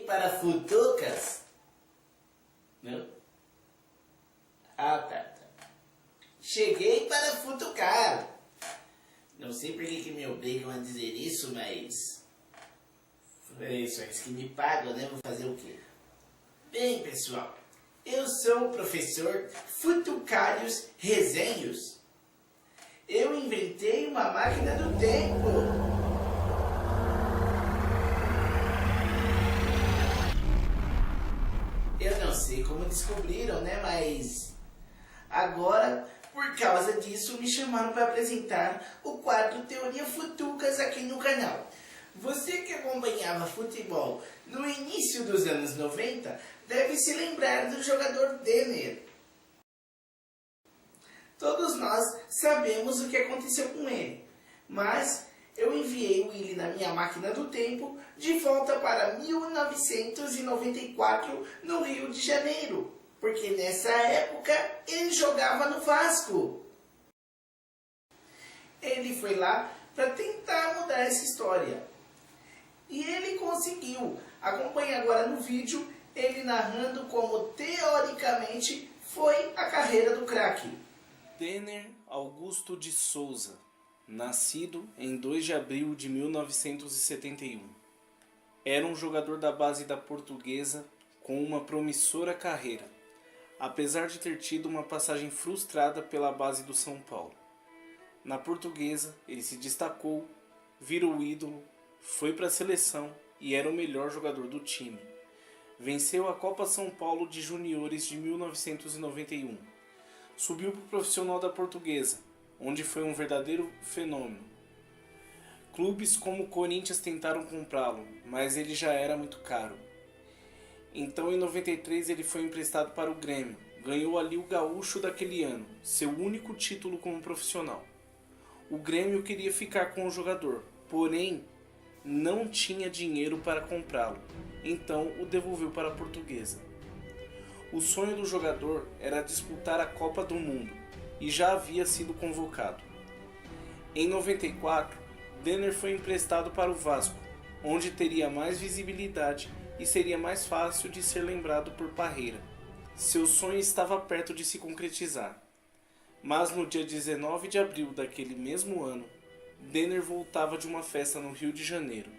para futucas? Não? Ah, tá. Cheguei para futucar. Não sei por que me obrigam a dizer isso, mas... Isso, eles que me pagam, né? Vou fazer o quê? Bem, pessoal, eu sou o professor Futucários Resenhos. Eu inventei uma máquina do tempo. Eu não sei como descobriram, né? Mas agora, por causa disso, me chamaram para apresentar o quadro Teoria Futucas aqui no canal. Você que acompanhava futebol no início dos anos 90 deve se lembrar do jogador Denner. Todos nós sabemos o que aconteceu com ele, mas eu enviei o Willy na minha máquina do tempo de volta para 1994 no Rio de Janeiro, porque nessa época ele jogava no Vasco. Ele foi lá para tentar mudar essa história. E ele conseguiu. Acompanhe agora no vídeo ele narrando como teoricamente foi a carreira do craque. Denner Augusto de Souza, nascido em 2 de abril de 1971. Era um jogador da base da Portuguesa com uma promissora carreira, apesar de ter tido uma passagem frustrada pela base do São Paulo. Na Portuguesa, ele se destacou, virou ídolo, foi para a seleção e era o melhor jogador do time. Venceu a Copa São Paulo de Juniores de 1991. Subiu para o profissional da Portuguesa, onde foi um verdadeiro fenômeno. Clubes como o Corinthians tentaram comprá-lo, mas ele já era muito caro. Então em 93 ele foi emprestado para o Grêmio. Ganhou ali o Gaúcho daquele ano, seu único título como profissional. O Grêmio queria ficar com o jogador, porém não tinha dinheiro para comprá-lo, então o devolveu para a Portuguesa. O sonho do jogador era disputar a Copa do Mundo e já havia sido convocado. Em 94, Denner foi emprestado para o Vasco, onde teria mais visibilidade e seria mais fácil de ser lembrado por Parreira. Seu sonho estava perto de se concretizar. Mas no dia 19 de abril daquele mesmo ano, Denner voltava de uma festa no Rio de Janeiro.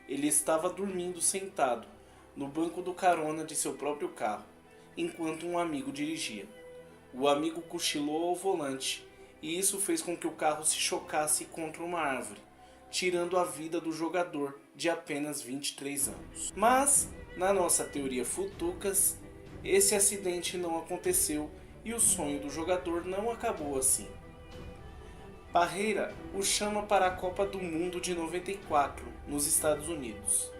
Ele estava dormindo sentado no banco do carona de seu próprio carro, enquanto um amigo dirigia. O amigo cochilou ao volante e isso fez com que o carro se chocasse contra uma árvore, tirando a vida do jogador de apenas 23 anos. Mas, na nossa teoria Futucas, esse acidente não aconteceu e o sonho do jogador não acabou assim. Parreira o chama para a Copa do Mundo de 94, nos Estados Unidos.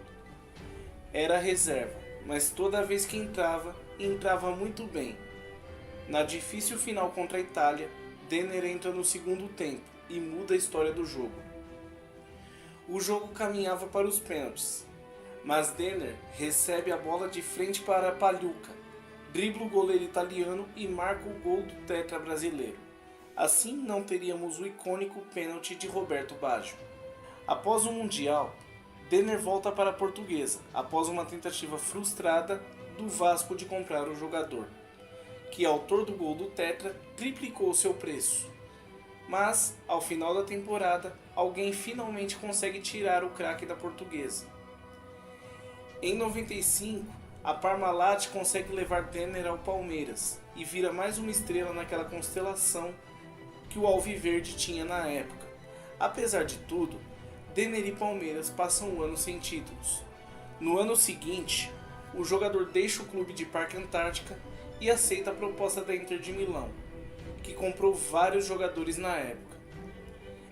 Era reserva, mas toda vez que entrava muito bem. Na difícil final contra a Itália, Denner entra no segundo tempo e muda a história do jogo. O jogo caminhava para os pênaltis, mas Denner recebe a bola de frente para Pagliuca, dribla o goleiro italiano e marca o gol do tetra brasileiro. Assim não teríamos o icônico pênalti de Roberto Baggio. Após o Mundial, Denner volta para a Portuguesa, após uma tentativa frustrada do Vasco de comprar o jogador, que autor do gol do tetra triplicou seu preço. Mas, ao final da temporada, alguém finalmente consegue tirar o craque da Portuguesa. Em 95, a Parmalat consegue levar Denner ao Palmeiras e vira mais uma estrela naquela constelação que o Alviverde tinha na época. Apesar de tudo, Denner e Palmeiras passam um ano sem títulos. No ano seguinte, o jogador deixa o clube de Parque Antártica e aceita a proposta da Inter de Milão, que comprou vários jogadores na época.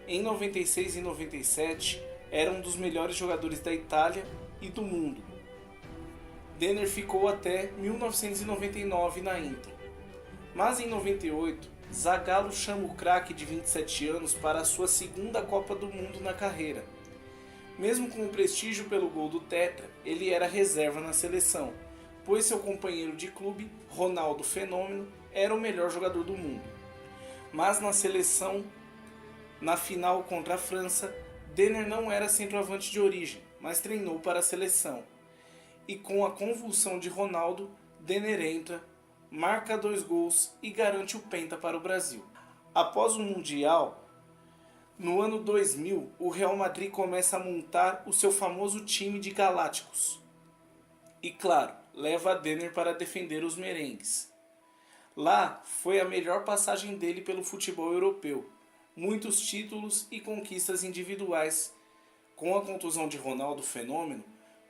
Em 96 e 97, era um dos melhores jogadores da Itália e do mundo. Denner ficou até 1999 na Inter. Mas em 98, Zagallo chama o craque de 27 anos para a sua segunda Copa do Mundo na carreira. Mesmo com o prestígio pelo gol do tetra, ele era reserva na seleção, pois seu companheiro de clube, Ronaldo Fenômeno, era o melhor jogador do mundo. Mas na seleção, na final contra a França, Denner não era centroavante de origem, mas treinou para a seleção. e com a convulsão de Ronaldo, Denner entra, marca 2 gols e garante o penta para o Brasil. Após o Mundial, no ano 2000, o Real Madrid começa a montar o seu famoso time de galácticos. E claro, leva Denner para defender os merengues. Lá foi a melhor passagem dele pelo futebol europeu. Muitos títulos e conquistas individuais. Com a contusão de Ronaldo Fenômeno,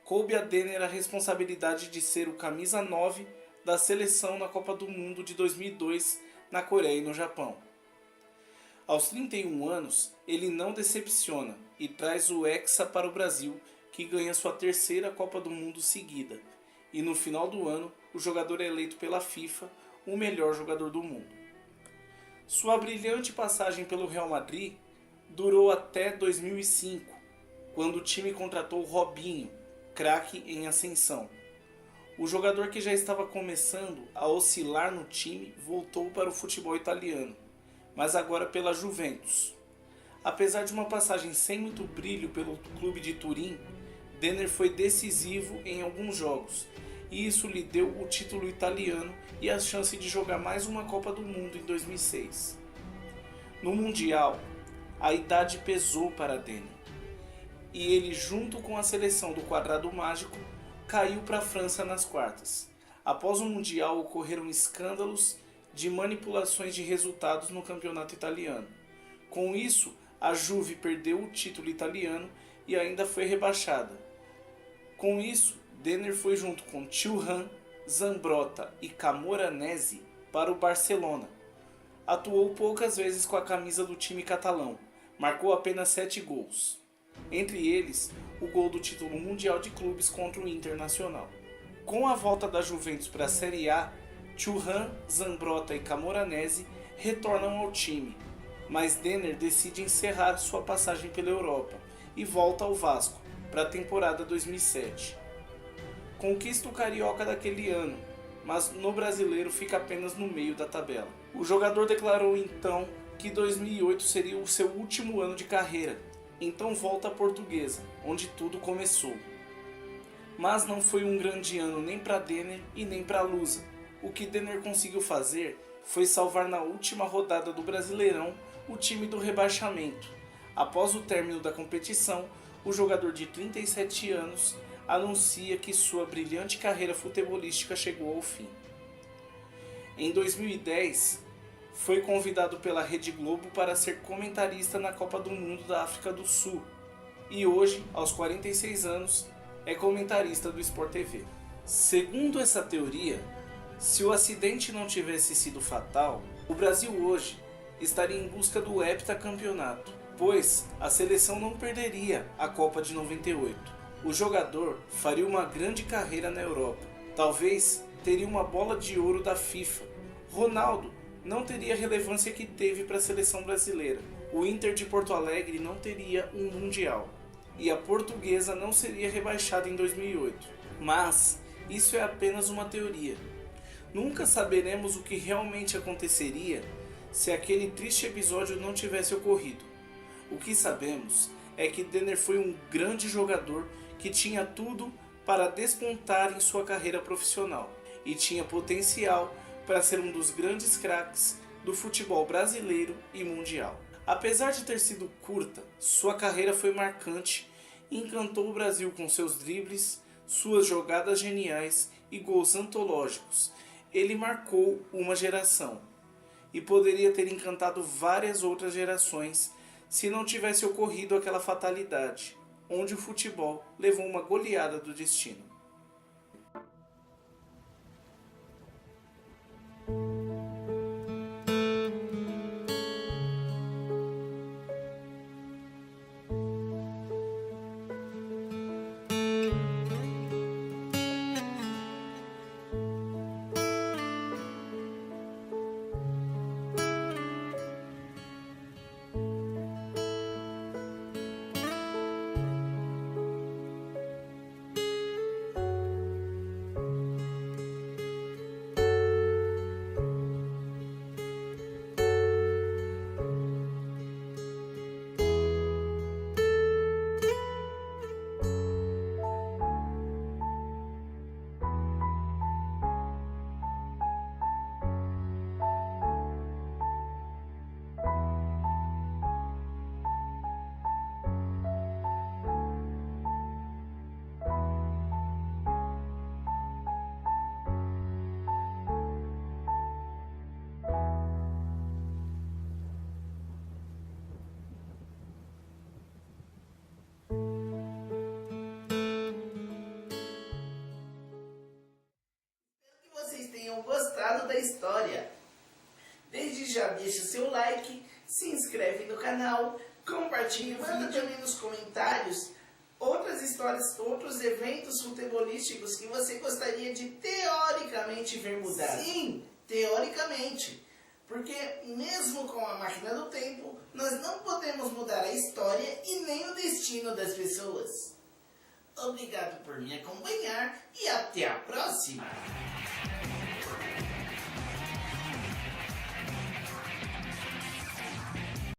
coube a Denner a responsabilidade de ser o camisa 9 da seleção na Copa do Mundo de 2002 na Coreia e no Japão. Aos 31 anos, ele não decepciona e traz o Hexa para o Brasil, que ganha sua terceira Copa do Mundo seguida. E no final do ano, o jogador é eleito pela FIFA o melhor jogador do mundo. Sua brilhante passagem pelo Real Madrid durou até 2005, quando o time contratou Robinho, craque em ascensão. O jogador que já estava começando a oscilar no time voltou para o futebol italiano, mas agora pela Juventus. Apesar de uma passagem sem muito brilho pelo clube de Turim, Denner foi decisivo em alguns jogos, e isso lhe deu o título italiano e a chance de jogar mais uma Copa do Mundo em 2006. No Mundial, a idade pesou para Denner, e ele, junto com a seleção do Quadrado Mágico, caiu para a França nas quartas. Após o Mundial, ocorreram escândalos de manipulações de resultados no campeonato italiano. Com isso, a Juve perdeu o título italiano e ainda foi rebaixada. Com isso, Denner foi junto com Thuram, Zambrotta e Camoranesi para o Barcelona. Atuou poucas vezes com a camisa do time catalão, marcou apenas 7 gols. Entre eles, o gol do título mundial de clubes contra o Internacional. Com a volta da Juventus para a Série A, Thuram, Zambrotta e Camoranesi retornam ao time, mas Denner decide encerrar sua passagem pela Europa e volta ao Vasco para a temporada 2007. Conquista o Carioca daquele ano, mas no Brasileiro fica apenas no meio da tabela. O jogador declarou então que 2008 seria o seu último ano de carreira, então volta à Portuguesa, onde tudo começou. Mas não foi um grande ano nem para Denner e nem para Lusa. O que Denner conseguiu fazer foi salvar na última rodada do Brasileirão o time do rebaixamento. Após o término da competição, o jogador de 37 anos anuncia que sua brilhante carreira futebolística chegou ao fim. Em 2010, foi convidado pela Rede Globo para ser comentarista na Copa do Mundo da África do Sul e hoje, aos 46 anos, é comentarista do Sport TV. Segundo essa teoria, se o acidente não tivesse sido fatal, o Brasil hoje estaria em busca do heptacampeonato, pois a seleção não perderia a Copa de 98. O jogador faria uma grande carreira na Europa. Talvez teria uma bola de ouro da FIFA. Ronaldo não teria a relevância que teve para a seleção brasileira. O Inter de Porto Alegre não teria um Mundial. E a Portuguesa não seria rebaixada em 2008. Mas isso é apenas uma teoria. Nunca saberemos o que realmente aconteceria se aquele triste episódio não tivesse ocorrido. O que sabemos é que Denner foi um grande jogador que tinha tudo para despontar em sua carreira profissional e tinha potencial para ser um dos grandes craques do futebol brasileiro e mundial. Apesar de ter sido curta, sua carreira foi marcante e encantou o Brasil com seus dribles, suas jogadas geniais e gols antológicos. Ele marcou uma geração e poderia ter encantado várias outras gerações se não tivesse ocorrido aquela fatalidade, onde o futebol levou uma goleada do destino. tenham gostado da história. Desde já deixa seu like, se inscreve no canal, compartilhe o vídeo, também nos comentários outras histórias, outros eventos futebolísticos que você gostaria de teoricamente ver mudar. Sim, teoricamente. Porque mesmo com a máquina do tempo, nós não podemos mudar a história e nem o destino das pessoas. Obrigado por me acompanhar e até a próxima!